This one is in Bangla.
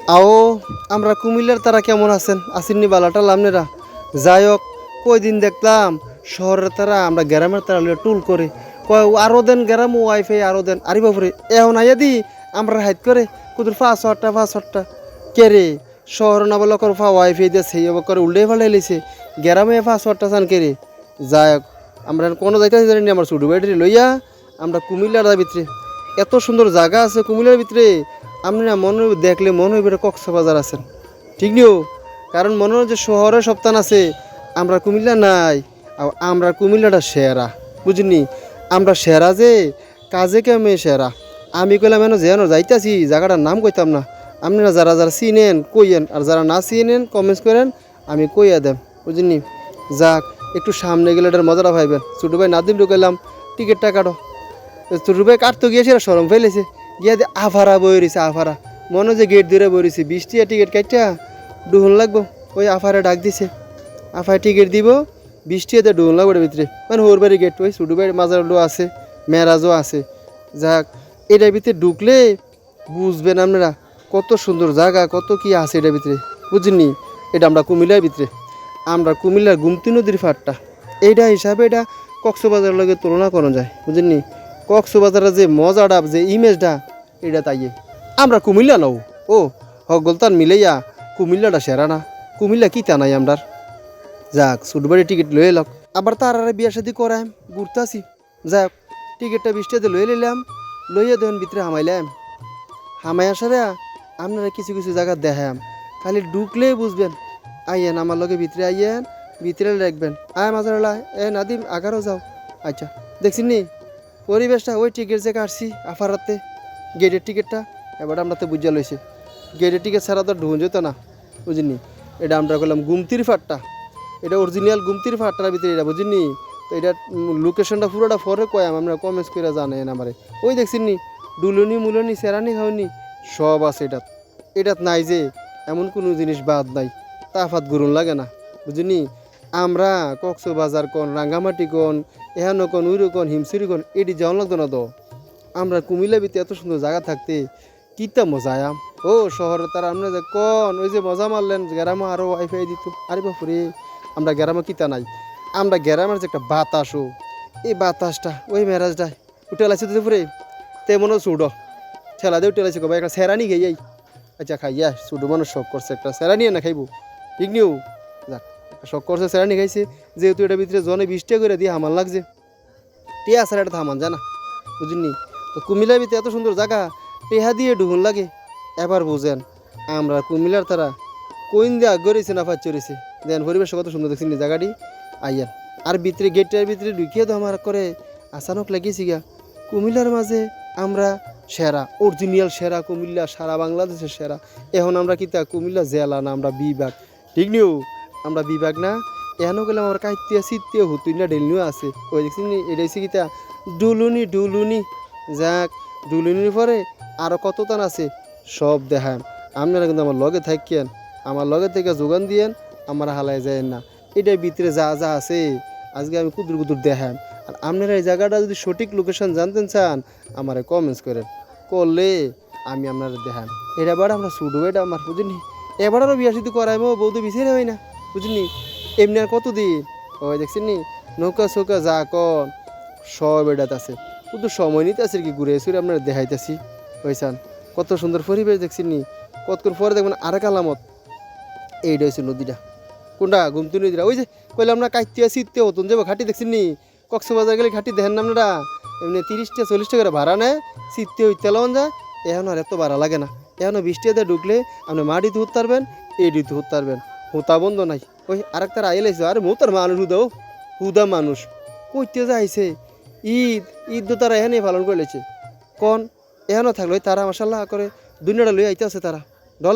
আও আমরা কুমিল্লার তারা কেমন আছেন আসেননি বালাটা লামনেরা যাই হোক কয়দিন দেখলাম শহরের তারা আমরা গ্রামের তারা লইয়া টুল করে কয় আরো দেন গ্রাম ওয়াইফাই আরো দেন আরে বাপরে এখন আইয়া দি আমরা হাইট করে কুদুর 500টা কে রে শহর না বলে কর ওয়াইফাই দিয়ে সেই করে উল্টে ফেলে লিছে গ্রামে 500টা চান কে রে যাই হোক আমরা কোনো যাইতে জানি আমার ছোটো বাইটি লইয়া আমরা কুমিল্লার ভিতরে এত সুন্দর জায়গা আছে কুমিল্লার ভিতরে আপনি না মনে দেখলে মনে হইবে কক্সবাজার আছেন ঠিক নিও কারণ মনে হয় যে শহরে সপ্তাহ আছে আমরা কুমিল্লা নাই আর আমরা কুমিল্লাটা সেরা বুঝলি আমরা সেরা যে কাজে কেমে সেরা আমি কইলাম এনে যেন যাইতাছি জায়গাটার নাম কইতাম না আপনারা যারা যারা চিনেন কইয়েন আর যারা না চিনেন কমেন্টস করেন আমি কইয়া দেন বুঝলি যাক একটু সামনে গেলে এটার মজাটা পাইবেন ছোটো ভাই নাদিম ঢুকাইলাম টিকিটটা কাটো ছোটো ভাই কাটতে গিয়েছে সরম ফেলেছে গিয়া দিয়ে আফারা বই রয়েছে আফারা মনে যে গেট ধরে বই রয়েছে 20 টাকা টিকিট কাটটা ডুহন লাগবো ওই আফারে ডাক দিছে আফায় টিকিট দিব 20 টাকাতে ডুহন লাগবে ভিতরে মানে হোর বাড়ি গেট ওই ছোটো ভাই মাজারও আছে মেরাজও আছে যাক এটার ভিতরে ঢুকলে বুঝবেন আপনারা কত সুন্দর জায়গা কত কি আছে এটার ভিতরে বুঝলি এটা আমরা কুমিল্লার ভিতরে আমরা কুমিল্লার গুমতি নদীর ফাটটা এইটা হিসাবে এটা কক্সবাজারের লগে তুলনা করা যায় বুঝলি কক্সবাজারের যে মজাটা যে ইমেজটা এটা তাইয়ে আমরা কুমিল্লা নও ও হগলতান মিলাইয়া কুমিল্লাটা সেরা না কুমিল্লা কি তা নাই আমরার যাক ছোটবাড়ি টিকিট লয়ে এলাম আবার তার বিয়া শাদি করাম ঘুরতাছি যাক টিকিটটা 20 টাকাতে লয়ে নিলাম লইয়া দেন ভিতরে হামাইলাম হামাই আসারে আপনারা কিছু কিছু জায়গা দেখাম খালি ঢুকলেই বুঝবেন আইয়েন আমার লগে ভিতরে আইয়েন ভিতরে রাখবেন আয় মাজারলা নাদিম আগারও যাও আচ্ছা দেখছি নি পরিবেশটা ওই টিকিট যে কাটছি আফারাতে গেটের টিকিটটা এবার আমরা তো বুঝা লইছি গেটের টিকিট ছাড়া তো ঢুন যেত না বুঝিনি এটা আমরা করলাম গুমতির ফাটটা এটা অরিজিনাল গুমতির ফাটটার ভিতরে এটা বুঝিনি তো এটা লোকেশনটা পুরোটা পরে কয়াম আমরা কমেন্টস করে জানেন আমারে ওই দেখছি নি ডুলনি মুলনি সেরানি খাওনি সব আছে এটাত নাই যে এমন কোনো জিনিস বাদ নাই তাফাত গরুন লাগে না বুঝিনি আমরা কক্সবাজার কোন রাঙ্গামাটি কোন এহানো কোন উইরো কোন হিমসুরি কোন এটি যাওয়া লাগতো না তো আমরা কুমিল্লা ভিতরে এত সুন্দর জায়গা থাকতে কিতা মজা আয়াম ও শহরে তারা আমরা যে কোন ওই যে মজা মারলেন গ্রামে আরও ওয়াইফাই দিত আরে বাপুরে আমরা গ্রামে কিতা নাই আমরা গ্রামের যে একটা বাতাসও এই বাতাসটা ওই মেরাজটা উঠে লাগছে তো পুরে তেমনও চুড়ো ঠেলা দিয়ে উঠে লাগছে কবে একটা সেরানি খাইয়াই আচ্ছা খাইয়া চুডো মানুষ শখ করছে একটা সেরানি না খাইব ঠিক নিও যাক শখ করছে সেরানি খাইছে যেহেতু এটার ভিতরে জনে 20 টাকা করে দিয়ে হামান লাগছে টিয়া আসার এটা থামান জানা বুঝিনি তো কুমিল্লার ভিতরে এত সুন্দর জায়গা টেহা দিয়ে ঢুকুন লাগে এবার বুঝেন আমরা কুমিল্লার তারা কোন দিয়ে গড়েছে না ফাঁচ চড়েছে দেন পরিবেশ কত সুন্দর দেখছি জায়গাটি আইয়ান আর ভিতরে গেটটার ভিতরে ঢুকিয়ে তো আমার করে আচানক লাগিয়েছি গা কুমিল্লার মাঝে আমরা সেরা অরিজিনাল সেরা কুমিল্লা সারা বাংলাদেশের সেরা এখন আমরা কিতা কুমিল্লা জেলা না আমরা বিভাগ ঠিক নিও আমরা বিভাগ না এখনও গেলাম আমার কাইতিয়া শীতে হুতুইনা ডেলনিও আছে ওই দেখছি এটা হচ্ছে কিতা ডুলুনি যাক ডুলুনির পরে আরও কত টান আছে সব দেখান আপনারা কিন্তু আমার লগে থাকেন আমার লগে থেকে যোগান দিয়েন আমার হালায় যায় না এটার ভিতরে যা যা আছে আজকে আমি কুদুর দেখাম আর আপনারা এই জায়গাটা যদি সঠিক লোকেশন জানতেন চান আমারে কমেন্টস করেন করলে আমি আপনারা দেখাম এটা বার আমরা ছুটবো এটা আমার বুঝিনি এবার আরও বিয়া শুধু করাইবো বৌদ্ধ বিচারে হয় না বুঝিনি এমনি আর কতদিন ওই দেখছেন নি নৌকা চৌকা যা কন সব এটাতে আছে কিন্তু সময় নিতে আছে কি ঘুরে এসে আপনারা দেখাইতেছি হয়েছেন কত সুন্দর পরিবেশ দেখছেন নি কতক্ষণ পরে দেখবেন আরেক আলামত এইটা হয়েছে নদীটা কোনটা গুমতি নদীটা ওই যে কইলাম না কাইতিয়া শীতে হতুন যাবো ঘাটি দেখছেন নি কক্সবাজার গেলে ঘাটি দেখেন না আপনারা এমনি 30 টাকা 40 টাকা ভাড়া নেয় শীতে ওই তেলাওয়ান যায় এখন আর এত ভাড়া লাগে না এখন 20 টাকাতে ঢুকলে আপনি মাটিতে হুত পারবেন এডিতে হুত পারবেন হুতা বন্ধ নাই ওই আরেক তারা আইলাইছে আরে মোতার মানুষ হুদা মানুষ কইতে যাইছে ঈদ তো তারা এখানেই পালন করে লেছে কন এখানেও থাকলো তারা মাসাল্লাহ করে দুনিয়াটা লই আইতে আছে তারা ডর